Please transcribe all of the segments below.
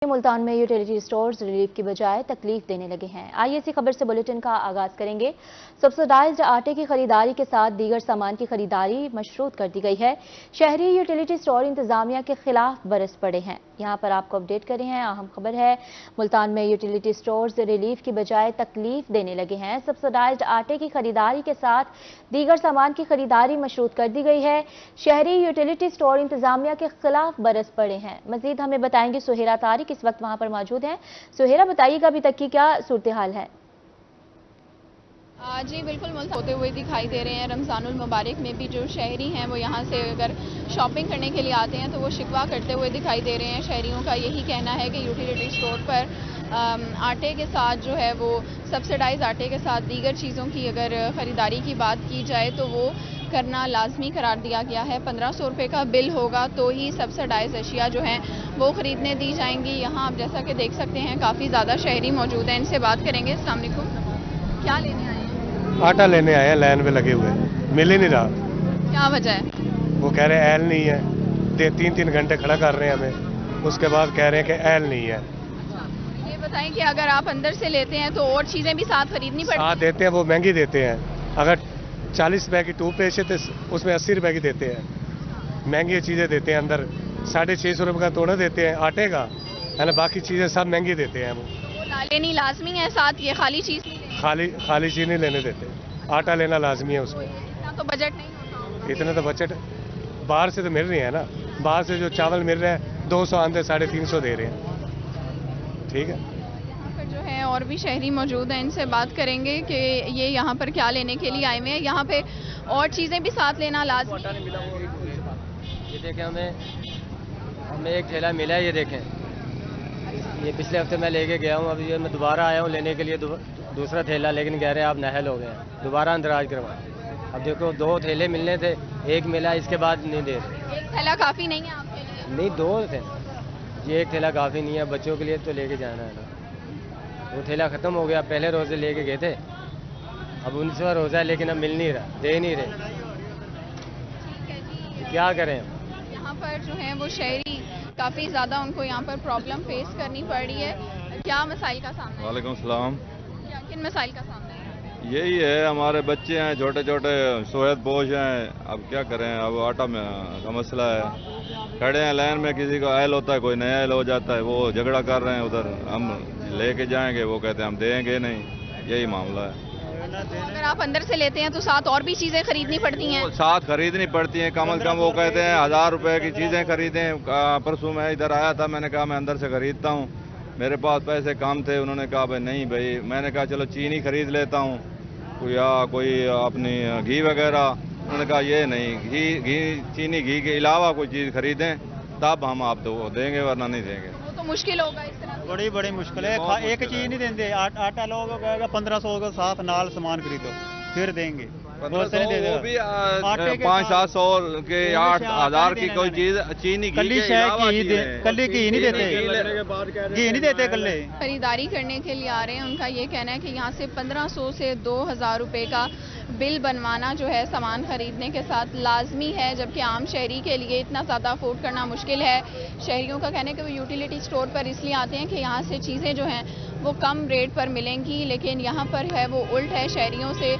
मुल्तान में utility stores relief की बजाय तकलीफ देने लगे हैं। आइए इसी खबर से बुलेटिन का आगाज करेंगे। सब्सिडाइज्ड आटे की खरीदारी के साथ दीगर सामान की खरीदारी मशरूत कर दी गई है। शहरी यूटिलिटी स्टोर इंतजामिया के खिलाफ बरस पड़े हैं। यहाँ पर आपको अपडेट कर रहे हैं। अहम खबर है, मुल्तान में यूटिलिटी स्टोर्स रिलीफ की बजाय तकलीफ देने लगे हैं। सब्सिडाइज्ड आटे की खरीदारी के साथ दीगर सामान की खरीदारी मशरूत कर दी गई है। शहरी यूटिलिटी स्टोर इंतजामिया के खिलाफ बरस पड़े हैं। मजीद हमें बताएंगे सुहेरा तारिक, इस वक्त वहां पर मौजूद हैं। सुहेरा, बताइएगा अभी तक की क्या सूरत हाल है? जी बिल्कुल, मुल्तान होते हुए दिखाई दे रहे हैं। रमज़ानुल मुबारक में भी जो शहरी हैं वो यहाँ से अगर शॉपिंग करने के लिए आते हैं तो वो शिकवा करते हुए दिखाई दे रहे हैं। शहरियों का यही कहना है कि यूटिलिटी स्टोर पर आटे के साथ जो है वो सब्सिडाइज आटे के साथ दीगर चीज़ों की अगर ख़रीदारी की बात की जाए तो वो करना लाजमी करार दिया गया है। 1500 रुपये का बिल होगा तो ही सब्सिडाइज अशिया जो हैं वो ख़रीदने दी जाएंगी। यहाँ आप जैसा कि देख सकते हैं काफ़ी ज़्यादा शहरी मौजूद हैं, इनसे बात करेंगे। अस्सलाम वालेकुम, क्या लेने आए हैं? आटा लेने आए हैं, लाइन में लगे हुए, मिल ही नहीं रहा। क्या वजह है? वो कह रहे हैं एल नहीं है, 3-3 घंटे खड़ा कर रहे हैं हमें, उसके बाद कह रहे हैं कि एल नहीं है। ये बताएं कि अगर आप अंदर से लेते हैं तो और चीज़ें भी साथ खरीदनी पड़ती हैं? साथ देते हैं, वो महंगी देते हैं। अगर 40 रुपए की टूथपेस्ट है तो उसमें 80 रुपए की देते हैं। महंगी चीज़ें देते हैं अंदर, 650 रुपये का तोड़ा देते हैं आटे का, है ना। बाकी चीज़ें सब महंगी देते हैं। वो लेनी लाजमी है साथ, ये खाली चीज़ खाली चीज़ नहीं लेने देते, आटा लेना लाजमी है उसमें। इतना तो बजट नहीं होता। इतना तो बजट बाहर से तो मिल रही है ना, बाहर से जो चावल मिल रहा है 200 आंदे 350 दे रहे हैं। ठीक है, जो है और भी शहरी मौजूद हैं, इनसे बात करेंगे कि ये यहाँ पर क्या लेने के लिए आए हुए हैं। यहाँ पे और चीज़ें भी साथ लेना लाजमी है। ये देखें, हमें एक ठेला मिला है, ये देखें, ये पिछले हफ्ते मैं लेके गया हूँ। अभी ये मैं दोबारा आया हूँ लेने के लिए दूसरा ठेला, लेकिन कह रहे हैं आप नाहल हो गए, दोबारा अंदराज करवाएं। अब देखो 2 ठेले मिलने थे, एक मिला, इसके बाद नहीं दे रहे। एक ठेला काफ़ी नहीं है आपके लिए? नहीं, 2 थे। ये एक ठेला काफ़ी नहीं है, बच्चों के लिए तो लेके जाना है ना। वो ठेला ख़त्म हो गया, पहले रोज़े लेके गए थे, अब 19वां रोज़ा है लेकिन अब मिल नहीं रहा, दे नहीं रहे। क्या करें? यहाँ पर जो है वो शहरी काफ़ी ज़्यादा उनको यहाँ पर प्रॉब्लम फेस करनी पड़ रही है। क्या मसाइल का सामना है? वालेकुम सलाम। किन मसाइल का सामना है? यही है, हमारे बच्चे हैं छोटे छोटे, सेहत बोझ हैं, अब क्या करें। अब आटा में का मसला है, खड़े हैं लाइन में, किसी को एल होता है, कोई नया एल हो जाता है, वो झगड़ा कर रहे हैं उधर, हम लेके जाएंगे, वो कहते हैं हम देंगे नहीं। यही मामला है। अगर आप अंदर से लेते हैं तो साथ और भी चीज़ें खरीदनी पड़ती हैं? साथ खरीदनी पड़ती हैं, कम से कम वो कहते हैं 1000 रुपए की चीज़ें खरीदें। परसों मैं इधर आया था, मैंने कहा मैं अंदर से खरीदता हूँ, मेरे पास पैसे कम थे। उन्होंने कहा भाई नहीं भाई, मैंने कहा चलो चीनी खरीद लेता हूँ या कोई अपनी घी वगैरह। उन्होंने कहा ये नहीं, चीनी घी के अलावा कोई चीज़ खरीदें तब हम आप दो देंगे, वरना नहीं देंगे। वो तो मुश्किल होगा इस तरह। बड़ी मुश्किल है। एक चीज नहीं देंगे। आटा लोग 1500 के साथ नाल सामान खरीदो फिर देंगे। 1500 वो भी 500-700 के 8000 की कोई चीज, चीनी कल्ली घी नहीं देते कल्ले। खरीदारी करने के लिए आ रहे हैं, उनका ये कहना है कि यहाँ से 1500 से 2000 रुपये का बिल बनवाना जो है सामान खरीदने के साथ लाजमी है, जबकि आम शहरी के लिए इतना ज़्यादा अफोर्ड करना मुश्किल है। शहरियों का कहना है कि वो यूटिलिटी स्टोर पर इसलिए आते हैं कि यहाँ से चीज़ें जो हैं वो कम रेट पर मिलेंगी, लेकिन यहाँ पर है वो उल्ट है। शहरियों से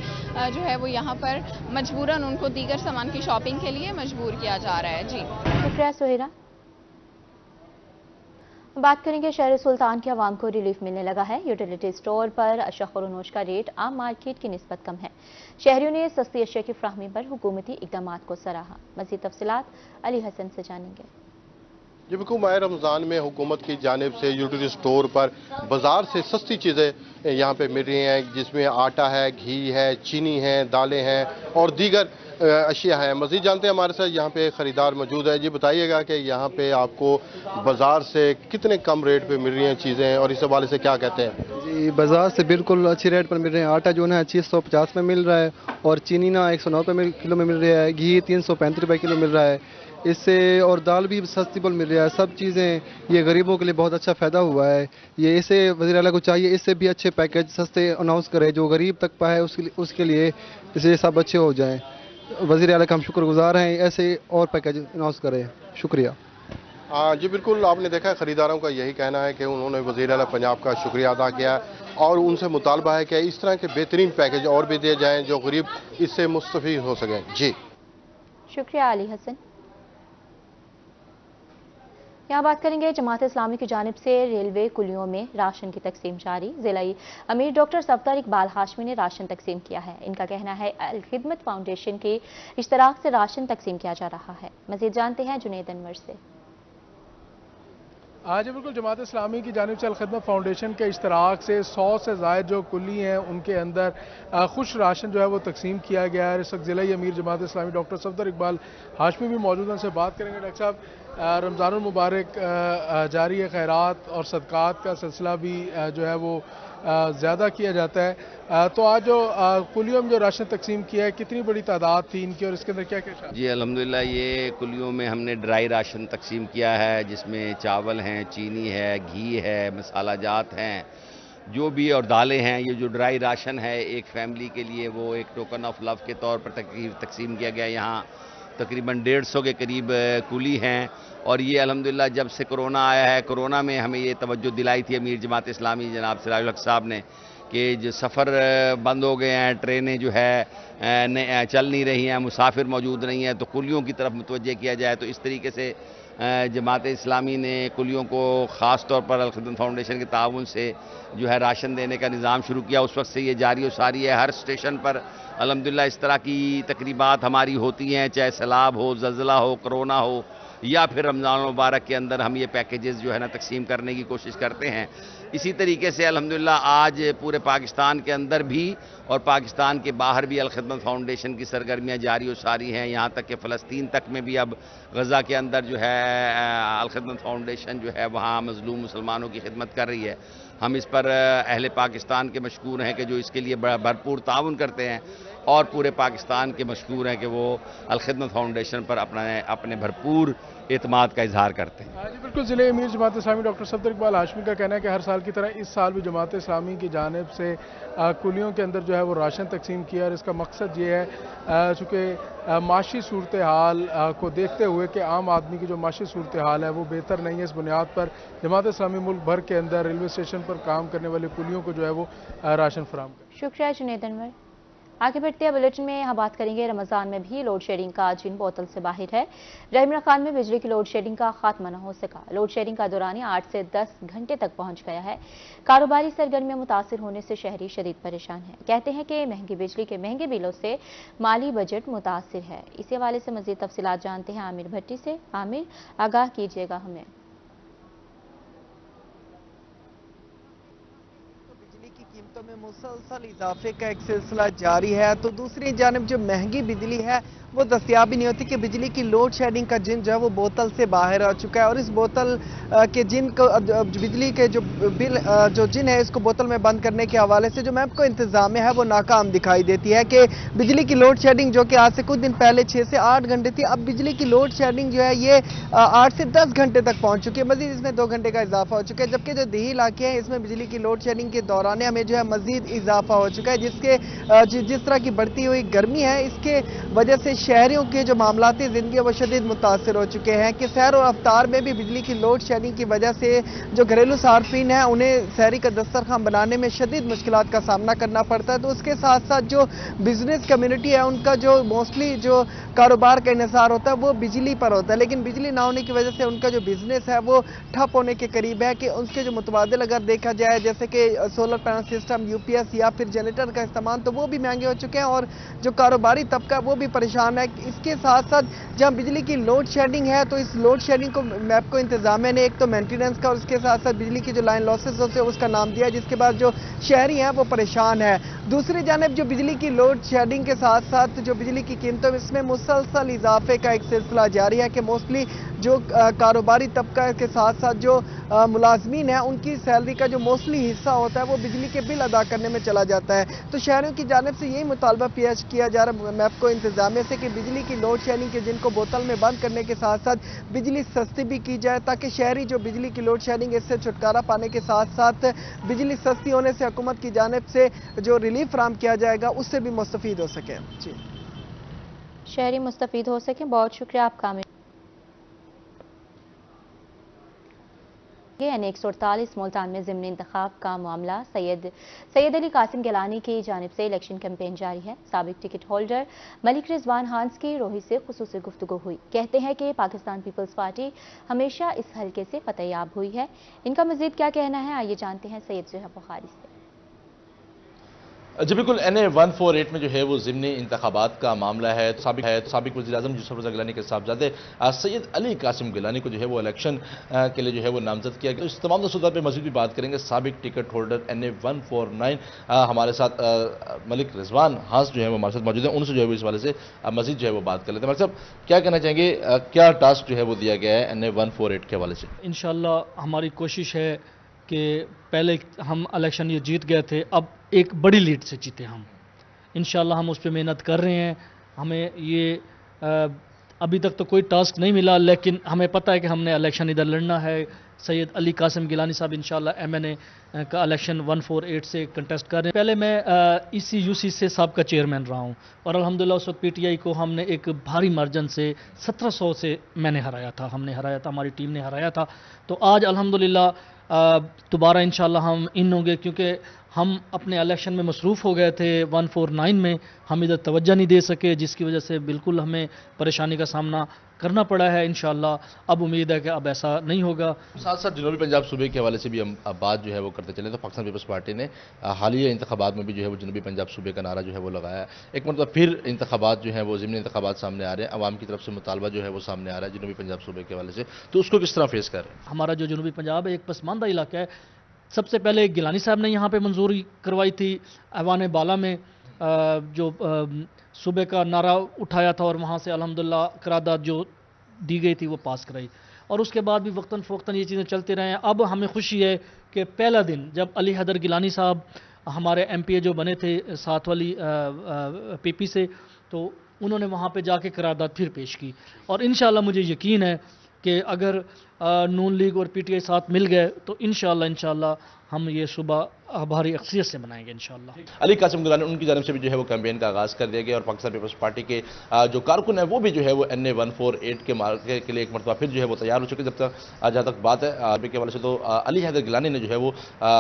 जो है वो यहाँ पर मजबूरन उनको दीगर सामान की शॉपिंग के लिए मजबूर किया जा रहा है। जी शुक्रिया सुहेरा। बात करेंगे, शहर सुल्तान के अवाम को रिलीफ मिलने लगा है। यूटिलिटी स्टोर पर अशरफ और अनोज का रेट आम मार्केट की निस्बत कम है। शहरियों ने सस्ती अशिया की फ्राहमी पर हुकूमती इकदाम को सराहा। मज़ीद तफसीलात अली हसन से जानेंगे। जी बिल्कुल, माह रमज़ान में हुकूमत की जानिब से यूटिलिटी स्टोर पर बाज़ार से सस्ती चीज़ें यहाँ पे मिल रही हैं, जिसमें आटा है, घी है, चीनी है, दालें हैं और दीगर अशिया है। मज़ीद जानते हैं, हमारे साथ यहाँ पे ख़रीदार मौजूद है। जी बताइएगा कि यहाँ पे आपको बाज़ार से कितने कम रेट पे मिल रही हैं चीज़ें और इस हवाले से क्या कहते हैं? जी बाज़ार से बिल्कुल अच्छी रेट पर मिल रहे हैं। आटा जो है 650 में मिल रहा है और चीनी ना 109 रुपये किलो में मिल रहा है, घी 335 रुपये किलो मिल रहा है इससे, और दाल भी सस्ती पर मिल रहा है। सब चीज़ें ये गरीबों के लिए बहुत अच्छा फ़ायदा हुआ है। ये इसे वज़ीर आला को चाहिए इससे भी अच्छे पैकेज सस्ते अनाउंस करे, जो गरीब तक पाए उसके लिए इसे सब अच्छे हो जाएं। वज़ीर आला का हम शुक्रगुज़ार हैं, ऐसे और पैकेज अनाउंस करें। शुक्रिया। जी बिल्कुल, आपने देखा खरीदारों का यही कहना है कि उन्होंने वज़ीर आला पंजाब का शुक्रिया अदा किया और उनसे मुतालबा है कि इस तरह के बेहतरीन पैकेज और भी दिए जाएं जो गरीब इससे मुस्तफ़ीद हो सकें। जी शुक्रिया अली हसन। यहाँ बात करेंगे जमात इस्लामी की जानिब से रेलवे कुलियों में राशन की तकसीम जारी। ज़िलाई अमीर डॉक्टर सफदर इकबाल हाशमी ने राशन तकसीम किया है। इनका कहना है अल खिदमत फाउंडेशन के इश्तराक से राशन तकसीम किया जा रहा है। मज़ीद जानते हैं जुनैद अनवर से। आज बिल्कुल जमात इस्लामी की जानिब से अल खिदमत फाउंडेशन के इश्तराक से 100 से ज़ायद जो कुली हैं उनके अंदर खुश राशन जो है वो तकसीम किया गया है। इस वक्त ज़िला अमीर जमात इस्लामी डॉक्टर सफदर इकबाल हाशमी भी मौजूद हैं, उनसे बात करेंगे। डॉक्टर साहब, रमज़ानुल मुबारक जारी है, खैरात और सदक़ात का सिलसिला भी जो है वो ज़्यादा किया जाता है, तो आज जो कुलियों में जो राशन तकसीम किया है कितनी बड़ी तादाद थी इनकी और इसके अंदर क्या क्या? जी अल्हम्दुलिल्लाह, ये कुलियों में हमने ड्राई राशन तकसीम किया है जिसमें चावल हैं, चीनी है, घी है, मसाला जात हैं, जो भी और दालें हैं। ये जो ड्राई राशन है एक फैमिली के लिए वो एक टोकन ऑफ लव के तौर पर तकसीम किया गया। यहाँ तकरीबन 150 के करीब कुली हैं और ये अल्हम्दुलिल्लाह जब से कोरोना आया है, कोरोना में हमें ये तवज्जो दिलाई थी अमीर जमात इस्लामी जनाब सिराजुल हक साहब ने कि जो सफ़र बंद हो गए हैं, ट्रेनें जो है चल नहीं रही हैं, मुसाफिर मौजूद नहीं हैं, तो कुलियों की तरफ मुतवज्जे किया जाए। तो इस तरीके से जमात इस्लामी ने कुलियों को ख़ास तौर पर अल खिदमत फाउंडेशन के ताउन से जो है राशन देने का निज़ाम शुरू किया। उस वक्त से ये जारी और सारी है। हर स्टेशन पर अल्हम्दुलिल्लाह इस तरह की तकरीबात हमारी होती हैं, चाहे सैलाब हो, ज़लज़ला हो, कोरोना हो या फिर रमज़ान मुबारक के अंदर हम ये पैकेजेस जो है ना तकसीम करने की कोशिश करते हैं। इसी तरीके से अल्हम्दुलिल्लाह आज पूरे पाकिस्तान के अंदर भी और पाकिस्तान के बाहर भी अल खिदमत फाउंडेशन की सरगर्मियाँ जारी और सारी हैं। यहाँ तक कि फ़लस्तीन तक में भी अब गज़ा के अंदर जो है अल खिदमत फाउंडेशन जो है वहाँ मज़लूम मुसलमानों की खिदमत कर रही है। हम इस पर अहले पाकिस्तान के मशकूर हैं कि जो इसके लिए भरपूर ताउन करते हैं और पूरे पाकिस्तान के मशकूर हैं कि वो अल खिदमत फाउंडेशन पर अपने भरपूर एतमाद का इजहार करते हैं। जी बिल्कुल, ज़िले अमीर जमात इस्लामी डॉक्टर सफदर इकबाल हाशमी का कहना है कि हर साल की तरह इस साल भी जमात इस्लामी की जानिब से कुलियों के अंदर जो है वो राशन तकसीम किया और इसका मकसद ये है चूँकि माशी सूरत हाल को देखते हुए कि आम आदमी की जो माशी सूरत हाल है वो बेहतर नहीं है, इस बुनियाद पर जमात इस्लामी मुल्क भर के अंदर रेलवे स्टेशन पर काम करने वाले कुलियों को जो है वो राशन फराहम कर। शुक्रिया जुनैद अनवर। आगे बढ़ते हैं बुलेटिन में। यहाँ बात करेंगे रमज़ान में भी लोड शेडिंग का जिन बोतल से बाहर है। रहीमरा खान में बिजली की लोड शेडिंग का खात्मा न हो सका। लोड शेडिंग का दौरानिया 8 से 10 घंटे तक पहुंच गया है। कारोबारी सरगर्मियां मुतासिर होने से शहरी शदीद परेशान है। कहते हैं कि महंगी बिजली के महंगे बिलों से माली बजट मुतासिर है। इसी हवाले से मजीद तफसीलात जानते हैं आमिर भट्टी से। आमिर, आगाह कीजिएगा हमें। कीमतों में मुसलसल इजाफे का एक सिलसिला जारी है, तो दूसरी जानिब जो महंगी बिजली है वो दस्तियाब ही नहीं होती कि बिजली की लोड शेडिंग का जिन जो है वो बोतल से बाहर आ चुका है और इस बोतल के जिन को बिजली के जो बिल जो जिन है इसको बोतल में बंद करने के हवाले से जो मैप को इंतजामिया है वो नाकाम दिखाई देती है कि बिजली की लोड शेडिंग जो कि आज से कुछ दिन पहले 6 से 8 घंटे थी, अब बिजली की लोड शेडिंग जो है ये 8 से 10 घंटे तक पहुंच चुकी है। मजीद इसमें 2 घंटे का इजाफा हो चुका है, जबकि जो देही इलाके हैं इसमें बिजली की लोड शेडिंग के दौरान हमें जो है मजीद इजाफा हो चुका है, जिसके जिस तरह की बढ़ती हुई गर्मी है इसके वजह से शहरियों के जो मामलाती जिंदगी वो शदीद मुतासर हो चुके हैं कि सैर और अफ्तार में भी बिजली की लोड शेडिंग की वजह से जो घरेलू सार्फिन है उन्हें सहरी का दस्तरखान बनाने में शदीद मुश्किलात का सामना करना पड़ता है। तो उसके साथ साथ जो बिजनेस कम्युनिटी है उनका जो मोस्टली जो कारोबार का इन्हिसार होता है वो बिजली पर होता है, लेकिन बिजली ना होने की वजह से उनका जो बिजनेस है वो ठप होने के करीब है कि उसके जो मुतबादिल अगर देखा जाए जैसे कि सोलर पैनल सिस्टम, यूपीएस या फिर जनरेटर का इस्तेमाल, तो वो भी महंगे हो चुके हैं और जो कारोबारी तबका वो भी परेशान है। इसके साथ साथ जहां बिजली की लोड शेडिंग है तो इस लोड शेडिंग को मैप को इंतजामिया ने एक तो मेंटेनेंस का और उसके साथ साथ बिजली की जो लाइन लॉसेस होते हैं उसका नाम दिया, जिसके बाद जो शहरी हैं वो परेशान है। दूसरी जानिब जो बिजली की लोड शेडिंग के साथ साथ जो बिजली की कीमतों में इसमें मुसलसल इजाफे का एक सिलसिला जारी है कि मोस्टली जो कारोबारी तबका के साथ साथ जो मुलाजमीन है उनकी सैलरी का जो मोस्टली हिस्सा होता है वो बिजली के बिल अदा करने में चला जाता है। तो शहरों की जानिब से यही मुतालबा पेश किया जा रहा है मैप को इंतजामिया से कि बिजली की लोड शेडिंग के जिनको बोतल में बंद करने के साथ साथ बिजली सस्ती भी की जाए, ताकि शहरी जो बिजली की लोड शेडिंग इससे छुटकारा पाने के साथ साथ बिजली सस्ती होने से हुकूमत की जानिब से जो रिलीफ फराहम किया जाएगा उससे भी मुस्तफीद हो सके। जी, शहरी मुस्तफीद हो सके। बहुत शुक्रिया आपका। N148 मुल्तान में ज़िमनी इंतखाब का मामला सैयद अली कासिम गिलानी की जानिब से इलेक्शन कैंपेन जारी है। साबिक टिकट होल्डर मलिक रिजवान हांस की रोही से खुसूसी गुफ्तगू हुई। कहते हैं कि पाकिस्तान पीपल्स पार्टी हमेशा इस हल्के से फतेहयाब हुई है। इनका मजीद क्या कहना है, आइए जानते हैं सैयद ज़ुहैब बुखारी से। जी बिल्कुल, NA-148 में जो है वो ज़िमनी इंतखाबात का मामला है। साबिक वज़ीर-ए-आज़म यूसुफ रज़ा गिलानी के साहबजादे सैयद अली कासिम गिलानी को जो है वो इलेक्शन के लिए जो है वो नामजद किया गया। इस तमाम मसौदा पे मज़ीद भी बात करेंगे। साबिक टिकट होल्डर NA-149 हमारे साथ मलिक रिजवान हांस जो है वो हमारे साथ मौजूद है। उनसे जो है वो इस वाले से मज़ीद जो है वो बात कर लेते हैं। मलिक साहब, क्या कहना चाहेंगे, क्या टास्क जो है वो दिया गया है NA-148 के हवाले से? इंशाअल्लाह हमारी कोशिश है कि पहले हम इलेक्शन ये जीत गए थे, अब एक बड़ी लीड से जीते हम। इंशाअल्लाह हम उस पर मेहनत कर रहे हैं। हमें ये अभी तक तो कोई टास्क नहीं मिला, लेकिन हमें पता है कि हमने इलेक्शन इधर लड़ना है। सैयद अली कासिम गिलानी साहब इंशाअल्लाह MNA का इलेक्शन 148 से कंटेस्ट कर रहे हैं। पहले मैं EC-UC से सबका चेयरमैन रहा हूँ और अल्हम्दुलिल्लाह उस वक्त PTI को हमने एक भारी मार्जिन से 1700 से मैंने हराया था, हमारी टीम ने हराया था। तो आज अल्हम्दुलिल्लाह दोबारा इंशाअल्लाह हम इन होंगे, क्योंकि हम अपने इलेक्शन में मसरूफ़ हो गए थे 149 में, हम इधर तवज्जो नहीं दे सके, जिसकी वजह से बिल्कुल हमें परेशानी का सामना करना पड़ा है। इंशाअल्लाह अब उम्मीद है कि अब ऐसा नहीं होगा। साथ साथ जनूबी पंजाब सूबे के हवाले से भी हम बात जो है वो करते चले। तो पाकिस्तान पीपल्स पार्टी ने हालिया इंतखाबात में भी जो है वो जनूबी पंजाब सूबे का नारा जो है वो लगाया। एक मतलब फिर इंतखाबात जो है वो ज़िमनी इंतखाबात सामने आ रहे हैं, अवाम की तरफ से मुतालबा जो है वो सामने आ रहा है जनूबी पंजाब सूबे के हवाले से, तो उसको किस तरह फेस कर रहे हैं? हमारा जो जनूबी पंजाब है एक पसमानदा इलाका है। सबसे पहले गिलानी साहब ने यहाँ पे मंजूरी करवाई थी ऐवान बाला में, जो सूबे का नारा उठाया था और वहाँ से अल्हम्दुलिल्लाह करारदाद जो दी गई थी वो पास कराई, और उसके बाद भी वक्तन फ़वक्तन ये चीज़ें चलते रहे हैं। अब हमें खुशी है कि पहला दिन जब अली हैदर गिलानी साहब हमारे MPA जो बने थे साथ वाली PP से, तो उन्होंने वहाँ पे जाके करारदाद फिर पेश की, और इंशाअल्लाह मुझे यकीन है कि अगर नून लीग और PTI साथ मिल गए तो इंशाअल्लाह हम ये सुबह भारी अक्सियत से बनाएंगे इंशाअल्लाह। अली कासिम गिलानी उनकी जानिब से भी जो है वो कैंपेन का आगाज़ कर दिया गया, और पाकिस्तान पीपल्स पार्टी के जो कारकुन है वो भी जो है वो NA-148 के मार्के के लिए एक मरतबा फिर जो है वो तैयार हो चुके। जब तक जहाँ तक बात है अरबी के हवाले से, तो अली हैदर गिलानी ने जो है वो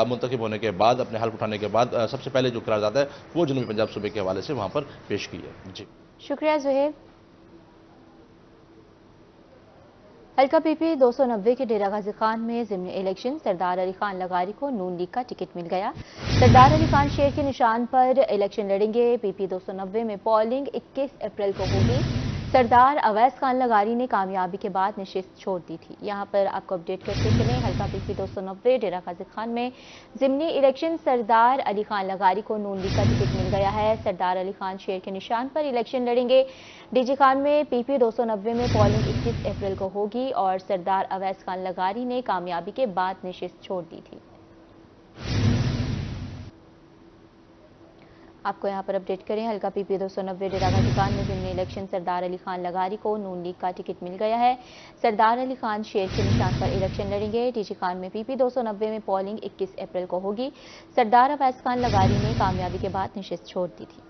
मुंतखब होने के बाद, अपने हल्फ उठाने के बाद सबसे पहले जो करारदाद है वो जनूबी पंजाब सूबे के हवाले से वहाँ पर पेश की है। जी शुक्रिया ज़ुहैब। हल्का PP 290 के डेरा गाजी खान में ज़िमनी इलेक्शन सरदार अली खान लगारी को नून लीग का टिकट मिल गया। सरदार अली खान शेर के निशान पर इलेक्शन लड़ेंगे। PP 290 में पोलिंग 21 अप्रैल को होगी। सरदार अवैस खान लगारी ने कामयाबी के बाद नशिस्त छोड़ दी थी। यहाँ पर आपको अपडेट करते चलें, हल्का PP 290 डेरा गाजी खान में ज़िमनी इलेक्शन सरदार अली खान लगारी को नून लीग का टिकट मिल गया है। सरदार अली खान शेर के निशान पर इलेक्शन लड़ेंगे। DG खान में PP 290 में पोलिंग 21 अप्रैल को होगी, और सरदार अवैस खान लगारी ने कामयाबी के बाद नशिस्त छोड़ दी थी। आपको यहाँ पर अपडेट करें, हल्का PP 290 डेरा गाजी खान में ज़िमनी इलेक्शन सरदार अली खान लगारी को नून लीग का टिकट मिल गया है। सरदार अली खान शेर के निशान पर इलेक्शन लड़ेंगे। DG खान में PP 290 में पोलिंग 21 अप्रैल को होगी। सरदार अवैस खान लगारी ने कामयाबी के बाद नशिस्त छोड़ दी थी।